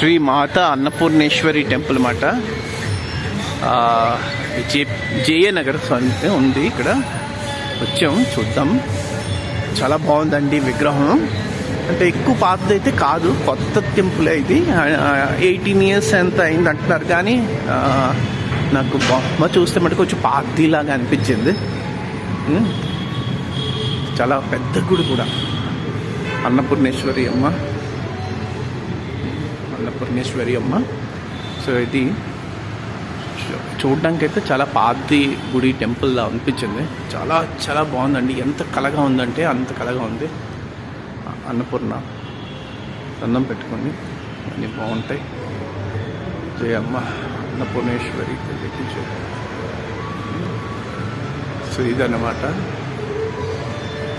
శ్రీ మాత Annapurneshwari temple మాట JA Nagar ఉంది. ఇక్కడ వచ్చాం, చూద్దాం. చాలా బాగుందండి విగ్రహం. అంటే ఎక్కువ పాతదైతే కాదు, కొత్త టెంపులే ఇది. 18 years ఎంత అయింది అంటున్నారు, కానీ నాకు బొమ్మ చూస్తే మటుకు కొంచెం పాతదిలాగా అనిపించింది. చాలా పెద్ద గుడి కూడా. అన్నపూర్ణేశ్వరి అమ్మ. సో ఇది చూడడానికి అయితే చాలా పాతది గుడి, టెంపుల్లా అనిపించింది. చాలా చాలా బాగుందండి. ఎంత కళగా ఉందంటే అంత కళగా ఉంది. అన్నపూర్ణ దండం పెట్టుకోండి, అన్నీ బాగుంటాయి. జయ అమ్మ అన్నపూర్ణేశ్వరి. సో ఇదన్నమాట.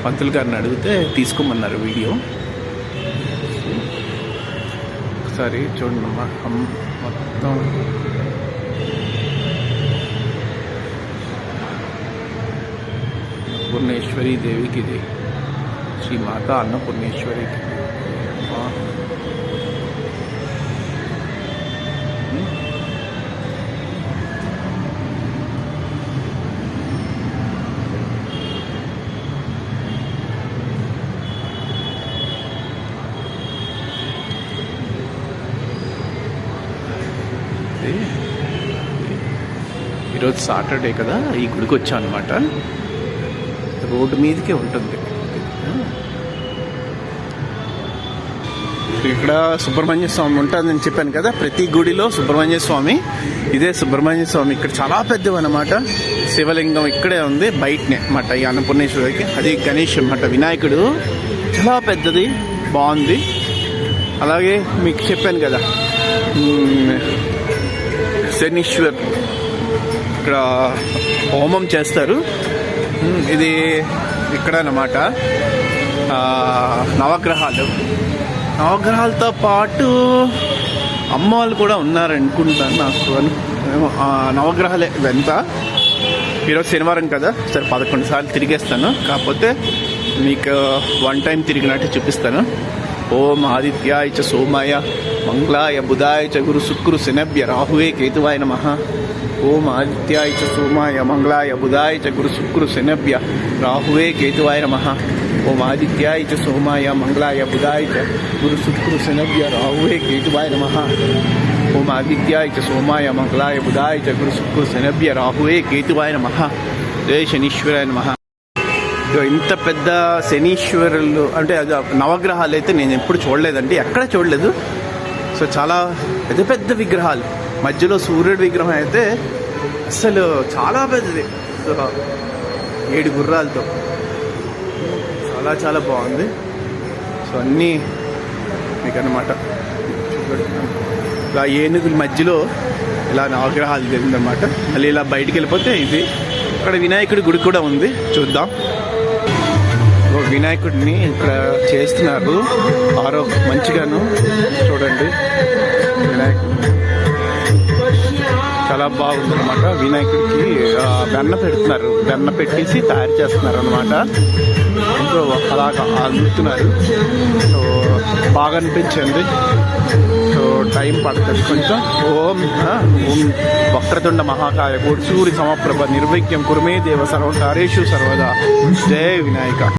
పంతులు గారిని అడిగితే తీసుకోమన్నారు వీడియో. ఒకసారి చూడండి అమ్మా, మొత్తం అన్నపూర్ణేశ్వరి దేవికి ఇది. శ్రీ మాత అన్నపూర్ణేశ్వరికి. ఈరోజు సాటర్డే కదా, ఈ గుడికి వచ్చాను అనమాట. రోడ్డు మీదకే ఉంటుంది. ఇక్కడ సుబ్రహ్మణ్య స్వామి ఉంటుందని చెప్పాను కదా, ప్రతి గుడిలో సుబ్రహ్మణ్య స్వామి. ఇదే సుబ్రహ్మణ్య స్వామి. ఇక్కడ చాలా పెద్దవి అన్నమాట. శివలింగం ఇక్కడే ఉంది బయటనే అన్నమాట, ఈ అన్నపూర్ణేశ్వరికి. అది గణేష్ అన్నమాట, వినాయకుడు. చాలా పెద్దది, బాగుంది. అలాగే మీకు చెప్పాను కదా, శనీశ్వర్ ఇక్కడ హోమం చేస్తారు. ఇది ఇక్కడ అన్నమాట. నవగ్రహాలతో పాటు అమ్మవాళ్ళు కూడా ఉన్నారనుకుంటాను. నాకు నవగ్రహాలే ఇవంతా. ఈరోజు శనివారం కదా, సరే 11 సార్లు తిరిగేస్తాను. కాకపోతే మీకు 1 time తిరిగినట్టు చూపిస్తాను. ఓం ఆదిత్యాయ చ సోమాయ మంగళాయ బుధాయ చ గురు శుక్రు శనభ్య రాహువే కేతువాయ నమః. ఓం ఆదిత్యాయ చ సోమాయ మంగళాయ బుధాయ చ గురు శుక్రు శనభ్య రాహువే కేతువాయ నమః. ఓం ఆదిత్యాయ చ సోమాయ మంగళాయ బుధాయ చ గురు శుక్రు శనభ్య రాహువే కేతువాయ నమః. ఓం ఆదిత్యాయ చ సోమాయ మంగళాయ బుధాయ చ గురు శుక్రు శనభ్య రాహువే కేతువాయ నమః. జయ శనీశ్వరాయ నమః. ఇంత పెద్ద శనీశ్వరులు అంటే అది నవగ్రహాలు అయితే నేను ఎప్పుడు చూడలేదండి, ఎక్కడ చూడలేదు. సో చాలా పెద్ద పెద్ద విగ్రహాలు. మధ్యలో సూర్యుడి విగ్రహం అయితే అసలు చాలా పెద్దది, 7 గుర్రాలతో. చాలా చాలా బాగుంది. సో అన్నీ మీకు అన్నమాట. ఇలా ఏనుగుల మధ్యలో ఇలా నవగ్రహాలు జరిగిందన్నమాట. మళ్ళీ ఇలా బయటికి వెళ్ళిపోతే ఇది. ఇక్కడ వినాయకుడి గుడి కూడా ఉంది, చూద్దాం. వినాయకుడిని ఇక్కడ చేస్తున్నారు మంచిగాను. చూడండి, వినాయకుడు చాలా బాగుంది అనమాట. వినాయకుడికి వెన్న పెడుతున్నారు, వెన్న పెట్టేసి తయారు చేస్తున్నారు అనమాట. ఇంట్లో అలాగా అల్లుతున్నారు. సో బాగా అనిపించింది. సో టైం పడుతుంది కొంచెం. ఓం వక్రతుండ మహాకాయ కోటి సూర్య సమప్రభ నిర్విఘ్నం కురుమే దేవ సర్వకార్యేషు సర్వదా. జయ వినాయక.